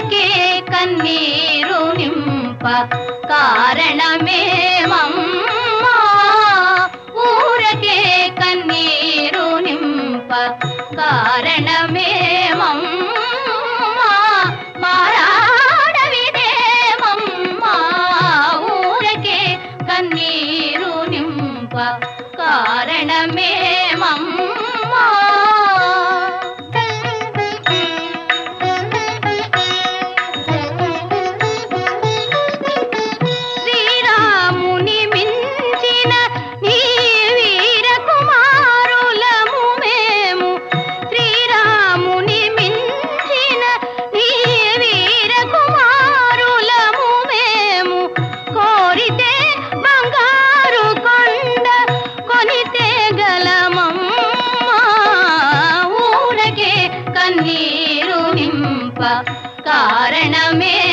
ఊరకే కన్నీరు నింప కారణమేమమ్మా ఊరకే కన్నీరు నింప కారణమేమమ్మా మారాడవిదేమమ్మా ఊరకే కన్నీరు నింప కారణమేమమ్మా శ్రీరాముని మించిన నీ వీర కుమారులము మేము శ్రీరాముని మించిన నీ వీర కుమారులము మేము కోరితే బంగారు కొండ కొనితే గలమమ్మా ఊరకే కన్నీరు నింప కారణమేమమ్మా